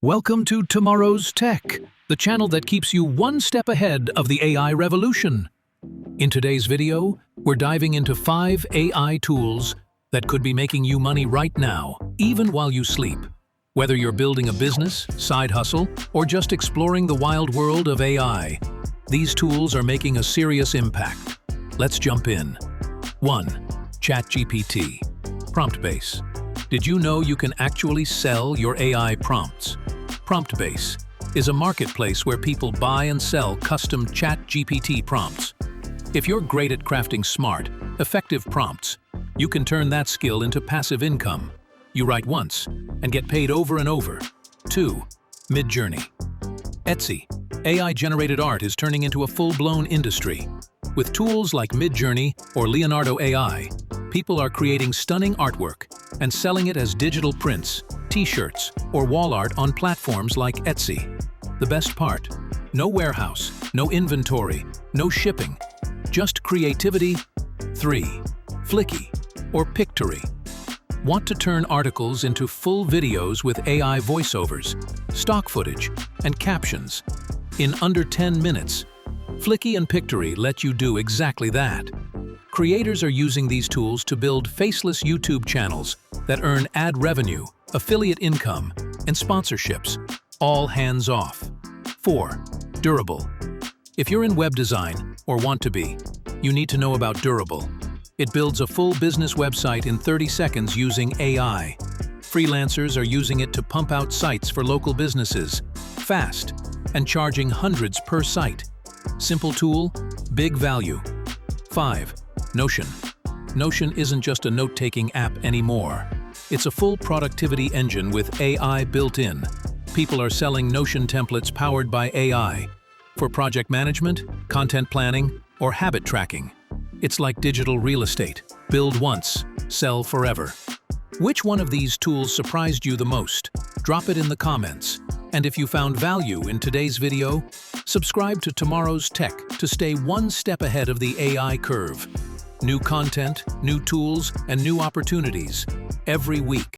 Welcome to Tomorrow's Tech, the channel that keeps you one step ahead of the AI revolution. In today's video, we're diving into 5 AI tools that could be making you money right now, even while you sleep. Whether you're building a business, side hustle, or just exploring the wild world of AI, these tools are making a serious impact. Let's jump in. 1. ChatGPT PromptBase. Did you know you can actually sell your AI prompts? PromptBase is a marketplace where people buy and sell custom ChatGPT prompts. If you're great at crafting smart, effective prompts, you can turn that skill into passive income. You write once and get paid over and over. 2. Midjourney. Etsy. AI-generated art is turning into a full-blown industry. With tools like Midjourney or Leonardo AI, people are creating stunning artwork and selling it as digital prints, t-shirts, or wall art on platforms like Etsy. The best part? No warehouse, no inventory, no shipping, just creativity. 3. Fliki or Pictory. Want to turn articles into full videos with AI voiceovers, stock footage, and captions? In under 10 minutes, Fliki and Pictory let you do exactly that. Creators are using these tools to build faceless YouTube channels that earn ad revenue, affiliate income, and sponsorships, all hands off. 4. Durable. If you're in web design, or want to be, you need to know about Durable. It builds a full business website in 30 seconds using AI. Freelancers are using it to pump out sites for local businesses, fast, and charging hundreds per site. Simple tool, big value. 5. Notion. Notion isn't just a note-taking app anymore. It's a full productivity engine with AI built in. People are selling Notion templates powered by AI for project management, content planning, or habit tracking. It's like digital real estate. Build once, sell forever. Which one of these tools surprised you the most? Drop it in the comments. And if you found value in today's video, subscribe to Tomorrow's Tech to stay one step ahead of the AI curve. New content, new tools, and new opportunities every week.